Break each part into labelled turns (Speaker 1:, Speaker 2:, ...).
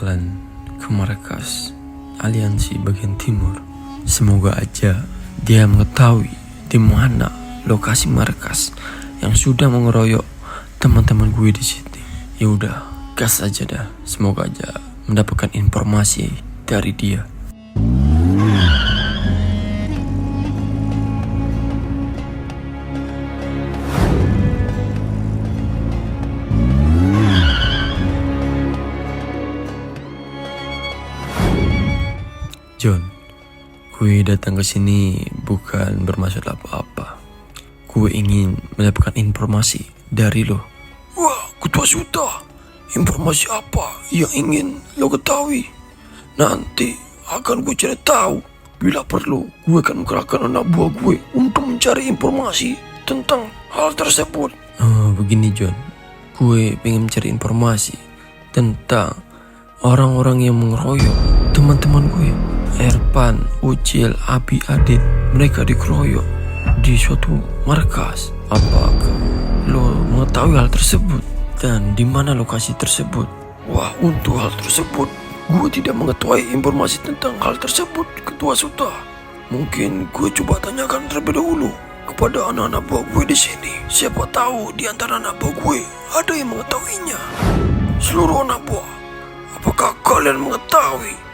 Speaker 1: bakalan ke markas Aliansi bagian timur. Semoga aja dia mengetahui di mana lokasi markas yang sudah mengeroyok teman-teman gue di sini. Ya udah, gas aja dah. Semoga aja mendapatkan informasi dari dia. John, gue datang ke sini bukan bermaksud apa-apa. Gue ingin mendapatkan informasi dari lo.
Speaker 2: Wah, Ketua Suta, informasi apa yang ingin lo ketahui? Nanti akan gue cari tahu. Bila perlu, gue akan menggerakkan anak buah gue untuk mencari informasi tentang hal tersebut.
Speaker 1: Begini John, gue pengen mencari informasi tentang orang-orang yang mengeroyok teman-teman gue. Erpan, Ucil, Abi, Adit, mereka dikeroyok di suatu markas. Apakah lo mengetahui hal tersebut dan di mana lokasi tersebut?
Speaker 2: Wah, untuk hal tersebut, gue tidak mengetahui informasi tentang hal tersebut, Ketua Suta. Mungkin gue coba tanyakan terlebih dahulu kepada anak-anak buah gue di sini. Siapa tahu di antara anak buah gue ada yang mengetahuinya. Seluruh anak buah, apakah kalian mengetahui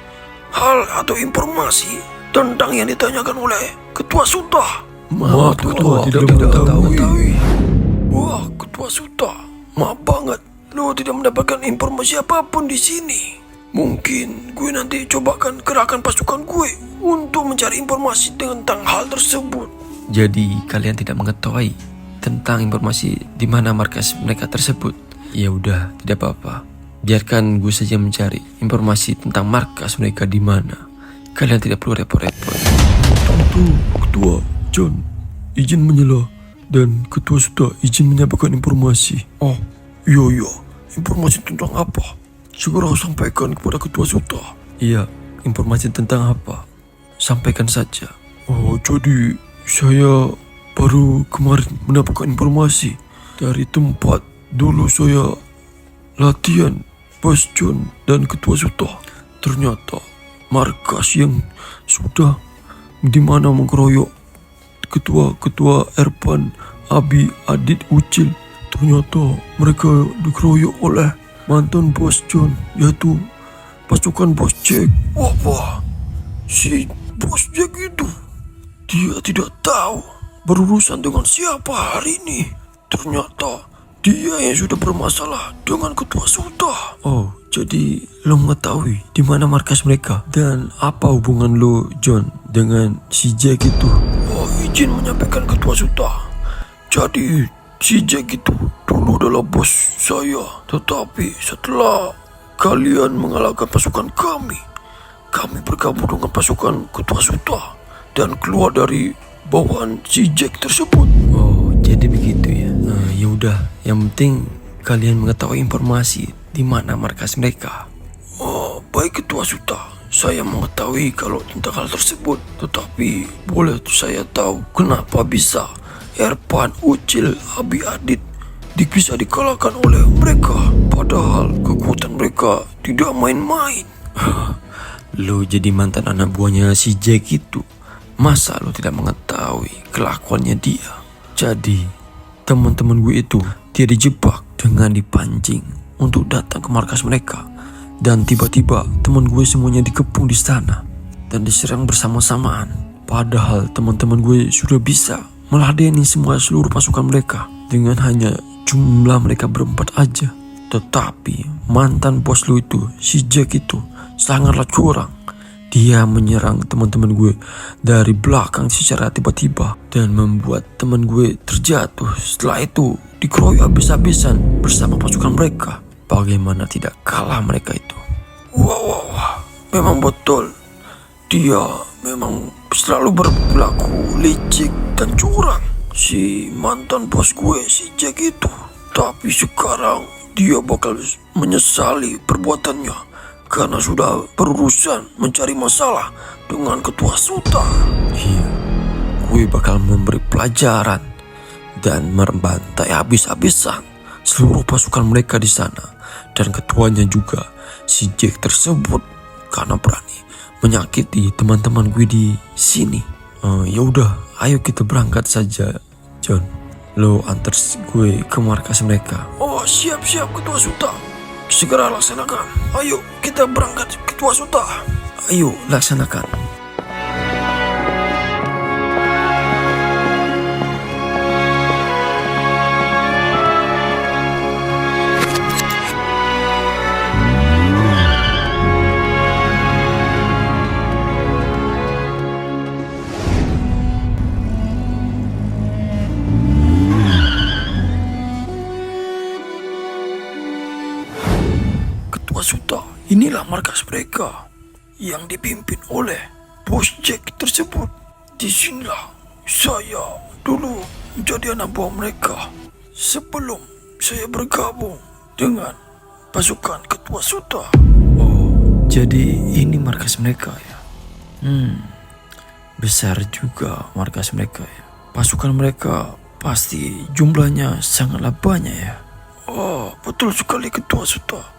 Speaker 2: hal atau informasi tentang yang ditanyakan oleh Ketua Suta?
Speaker 1: Maaf Ketua, tidak mengetahui.
Speaker 2: Wah, Ketua Suta, maaf banget, lo tidak mendapatkan informasi apapun di sini. Mungkin gue nanti cobakan kerahkan pasukan gue untuk mencari informasi tentang hal tersebut.
Speaker 1: Jadi kalian tidak mengetahui tentang informasi di mana markas mereka tersebut? Ya udah, tidak apa-apa. Biarkan gue saja mencari informasi tentang markas mereka di mana. Kalian tidak perlu repot-repot.
Speaker 2: Tentu, Ketua John izin menyela dan Ketua Suta izin menyampaikan informasi. Oh, iya, informasi tentang apa? Segera sampaikan kepada Ketua Suta.
Speaker 1: Iya, informasi tentang apa? Sampaikan saja.
Speaker 2: Oh, jadi saya baru kemarin mendapatkan informasi dari tempat dulu saya latihan Bos John dan Ketua Suta. Ternyata markas yang sudah dimana mengkeroyok ketua-ketua Erpan, Abi, Adit, Ucil, ternyata mereka dikeroyok oleh mantan Bos John, yaitu pasukan Bos Jack. Wah, si Bos Jack itu dia tidak tahu berurusan dengan siapa hari ini. Ternyata dia yang sudah bermasalah dengan Ketua Suta.
Speaker 1: Oh, jadi lo mengetahui di mana markas mereka? Dan apa hubungan lo, John, dengan si Jack itu?
Speaker 2: Oh, izin menyampaikan Ketua Suta. Jadi si Jack itu dulu adalah bos saya. Tetapi setelah kalian mengalahkan pasukan kami bergabung dengan pasukan Ketua Suta dan keluar dari bawahan si Jack tersebut.
Speaker 1: Oh, jadi begitu ya. Ya udah, yang penting kalian mengetahui informasi di mana markas mereka.
Speaker 2: Oh, baik Ketua Suta. Saya mengetahui kalau tentang hal tersebut. Tetapi boleh saya tahu kenapa bisa Erpan, Ucil, Abi, Adit bisa dikalahkan oleh mereka? Padahal kekuatan mereka tidak main-main.
Speaker 1: Lo jadi mantan anak buahnya si Jack itu, masa lo tidak mengetahui kelakuannya dia? Jadi teman-teman gue itu dia dijebak dengan dipancing untuk datang ke markas mereka. Dan tiba-tiba teman gue semuanya dikepung di sana dan diserang bersama-samaan. Padahal teman-teman gue sudah bisa meladeni seluruh pasukan mereka dengan hanya jumlah mereka berempat aja. Tetapi mantan bos lu itu, si Jack itu, sangatlah curang. Dia menyerang teman-teman gue dari belakang secara tiba-tiba dan membuat teman gue terjatuh. Setelah itu dikeroyok habis-habisan bersama pasukan mereka. Bagaimana tidak kalah mereka itu?
Speaker 2: Wah, memang betul. Dia memang selalu berlaku licik dan curang, si mantan bos gue, si Jack itu. Tapi sekarang dia bakal menyesali perbuatannya karena sudah berurusan mencari masalah dengan Ketua Suta.
Speaker 1: Iya, gue bakal memberi pelajaran dan membantai habis-habisan seluruh pasukan mereka di sana. Dan ketuanya juga si Jack tersebut karena berani menyakiti teman-teman gue di sini. Ya udah, ayo kita berangkat saja, John. Lo antar gue ke markas mereka.
Speaker 2: Oh, siap Ketua Suta. Segera laksanakan. Ayo kita berangkat Ketua Suta.
Speaker 1: Ayo laksanakan.
Speaker 2: Ketua Suta, inilah markas mereka yang dipimpin oleh Bos Jack tersebut. Disinilah saya dulu menjadi anak buah mereka sebelum saya bergabung dengan pasukan Ketua Suta.
Speaker 1: Oh, jadi ini markas mereka ya. Besar juga markas mereka ya. Pasukan mereka pasti jumlahnya sangatlah banyak ya.
Speaker 2: Oh, betul sekali Ketua Suta.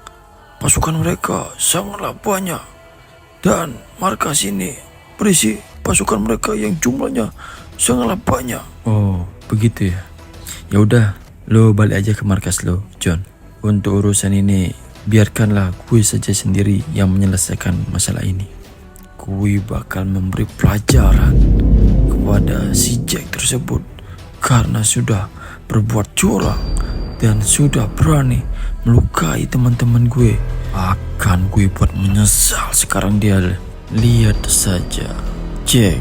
Speaker 2: Pasukan mereka sangatlah banyak. Dan markas ini berisi pasukan mereka yang jumlahnya sangatlah banyak.
Speaker 1: Oh, begitu ya. Ya udah, lo balik aja ke markas lo, John. Untuk urusan ini, biarkanlah gue saja sendiri yang menyelesaikan masalah ini. Gue bakal memberi pelajaran kepada si Jack tersebut karena sudah berbuat curang dan sudah berani melukai teman-teman gue. Akan gue buat menyesal sekarang dia. Lihat saja, Jack.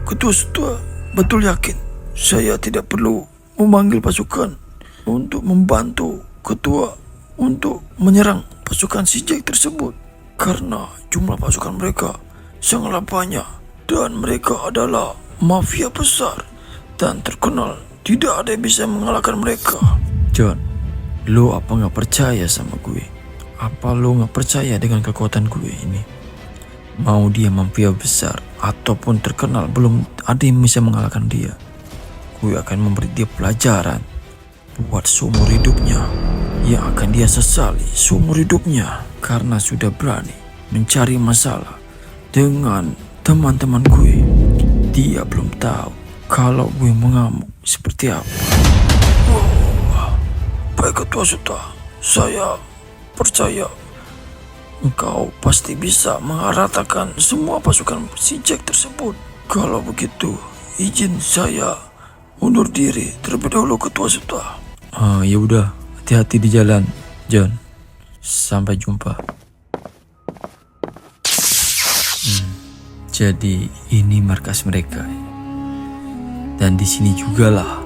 Speaker 2: Ketua Suta, betul yakin saya tidak perlu memanggil pasukan untuk membantu ketua untuk menyerang pasukan si Jack tersebut? Karena jumlah pasukan mereka sangatlah banyak dan mereka adalah mafia besar dan terkenal. Tidak ada yang bisa mengalahkan mereka.
Speaker 1: John, lo apa gak percaya sama gue? Apa lo gak percaya dengan kekuatan gue ini? Mau dia mafia besar ataupun terkenal, belum ada yang bisa mengalahkan dia. Gue akan memberi dia pelajaran buat seumur hidupnya, yang akan dia sesali seumur hidupnya karena sudah berani mencari masalah dengan teman-teman gue. Dia belum tahu kalau gue mengamuk seperti apa.
Speaker 2: Baik Ketua Suta, saya percaya engkau pasti bisa mengarahkan semua pasukan si Jack tersebut. Kalau begitu, izin saya undur diri terlebih dahulu Ketua Suta.
Speaker 1: Ya udah, hati-hati di jalan, John. Sampai jumpa. Jadi ini markas mereka. Dan di sini jugalah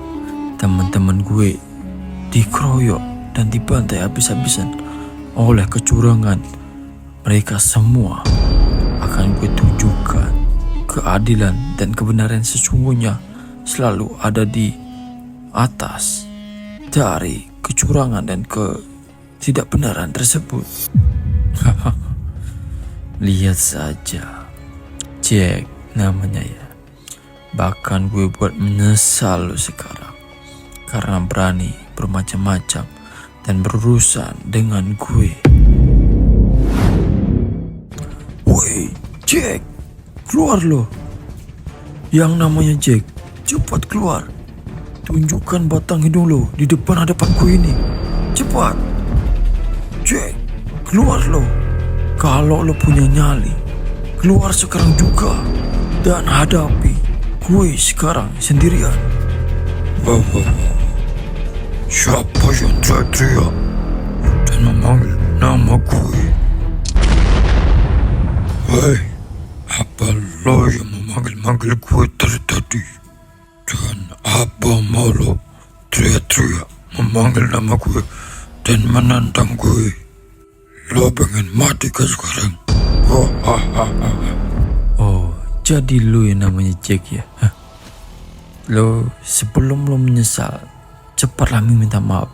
Speaker 1: teman-teman gue dikeroyok dan dibantai habis-habisan oleh kecurangan. Mereka semua akan gue tunjukkan keadilan dan kebenaran sesungguhnya selalu ada di atas dari kecurangan dan ketidakbenaran tersebut. Lihat saja, Jack namanya ya. Bahkan gue buat menyesal lo sekarang karena berani bermacam-macam dan berurusan dengan gue.
Speaker 2: Woi, Jack, keluar lo. Yang namanya Jack, cepat keluar. Tunjukkan batang hidung lo di depan hadapanku ini. Cepat. Jack, keluar lo. Kalau lo punya nyali, keluar sekarang juga dan hadapi gue sekarang sendirian. Siapa yang teriak-teriak dan memanggil nama gue? Hei, apa lo yang memanggil-manggil gue dari tadi? Dan apa mau lo teriak-teriak memanggil nama gue dan menantang gue? Lo pengen mati kan sekarang?
Speaker 1: Oh, jadi lo yang namanya Jack ya? Lo sebelum lo menyesal, cepatlah minta maaf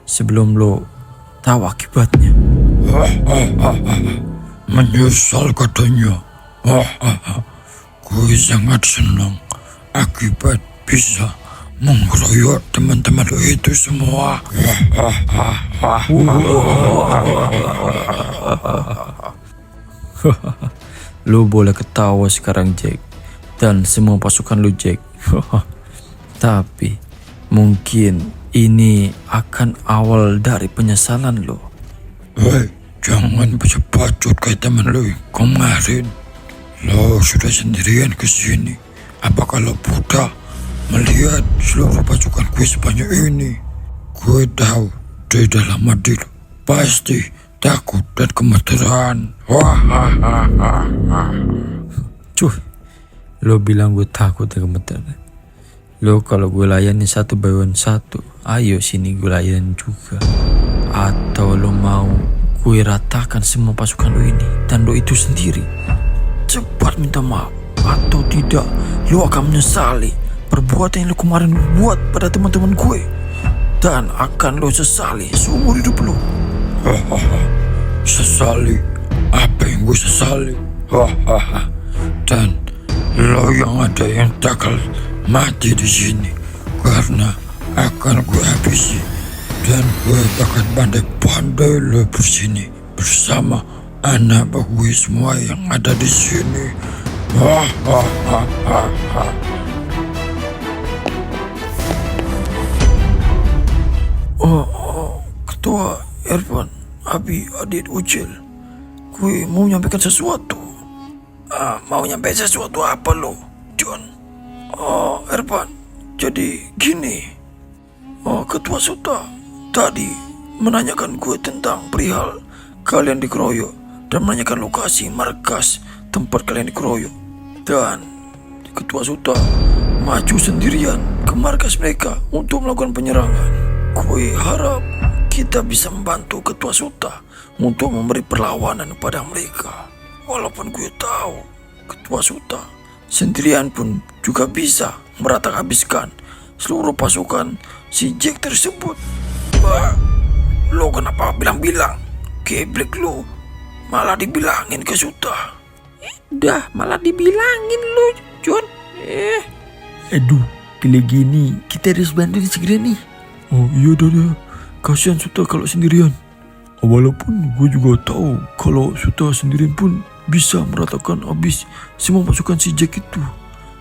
Speaker 1: sebelum lo tahu akibatnya.
Speaker 2: Menyesal katanya. Gue sangat senang akibat bisa mengeroyok teman-teman lo itu semua.
Speaker 1: Lu boleh ketawa sekarang Jack, dan semua pasukan lu Jack. Tapi mungkin ini akan awal dari penyesalan lo.
Speaker 2: Hei, jangan bacot kayak teman lo kemarin. Lo sudah sendirian ke sini. Apakah lo buta melihat seluruh pasukan gue sebanyak ini? Gue tahu di dalam hati lo pasti takut dan gemeteran.
Speaker 1: Cuy, lo bilang gue takut dan gemeteran. Lo kalau gue layani 1 by 1, ayo sini gue layani juga. Atau lo mau gue ratakan semua pasukan lo ini dan lo itu sendiri? Cepat minta maaf, atau tidak lo akan menyesali perbuatan yang lo kemarin buat pada teman-teman gue, dan akan lo sesali seumur hidup lo.
Speaker 2: Sesali? Apa yang gue sesali? Dan lo yang ada yang takal mati di sini karena akan gue habisi, dan gue akan pandai-pandai lo bersini bersama anak gue semua yang ada di sini.
Speaker 1: Ketua Irfan, Abi, Adit, Ucil, gue mau nyampaikan sesuatu. Mau nyampaikan sesuatu apa lo, John? Irfan, jadi gini. Ketua Suta tadi menanyakan gue tentang perihal kalian dikeroyok dan menanyakan lokasi markas tempat kalian dikeroyok. Dan Ketua Suta maju sendirian ke markas mereka untuk melakukan penyerangan. Gue harap kita bisa membantu Ketua Suta untuk memberi perlawanan kepada mereka. Walaupun gue tahu Ketua Suta sendirian pun juga bisa merata habiskan seluruh pasukan si Jack tersebut. Lo kenapa bilang-bilang? Geblek lo, malah dibilangin ke Suta. Dah malah dibilangin lo, John. Aduh, pilih gini, kita harus bantu segera nih.
Speaker 2: Oh iya dah, kasihan Suta kalau sendirian. Walaupun gue juga tahu kalau Suta sendirian pun bisa meratakan habis semua pasukan si Jack itu.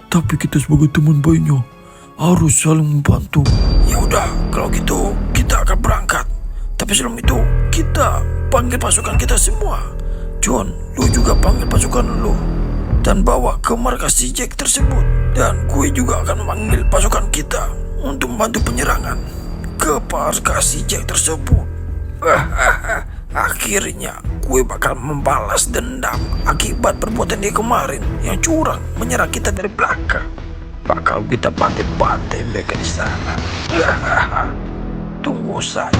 Speaker 2: Tapi kita sebagai teman baiknya harus saling membantu.
Speaker 1: Ya udah, kalau gitu kita akan berangkat. Tapi sebelum itu kita panggil pasukan kita semua. John, lu juga panggil pasukan lu dan bawa ke markas si Jack tersebut. Dan gue juga akan memanggil pasukan kita untuk membantu penyerangan ke markas si Jack tersebut. Akhirnya gue bakal membalas dendam akibat perbuatan dia kemarin yang curang menyerang kita dari belakang. Bakal kita bantai-bantai mereka di sana. Tunggu saja.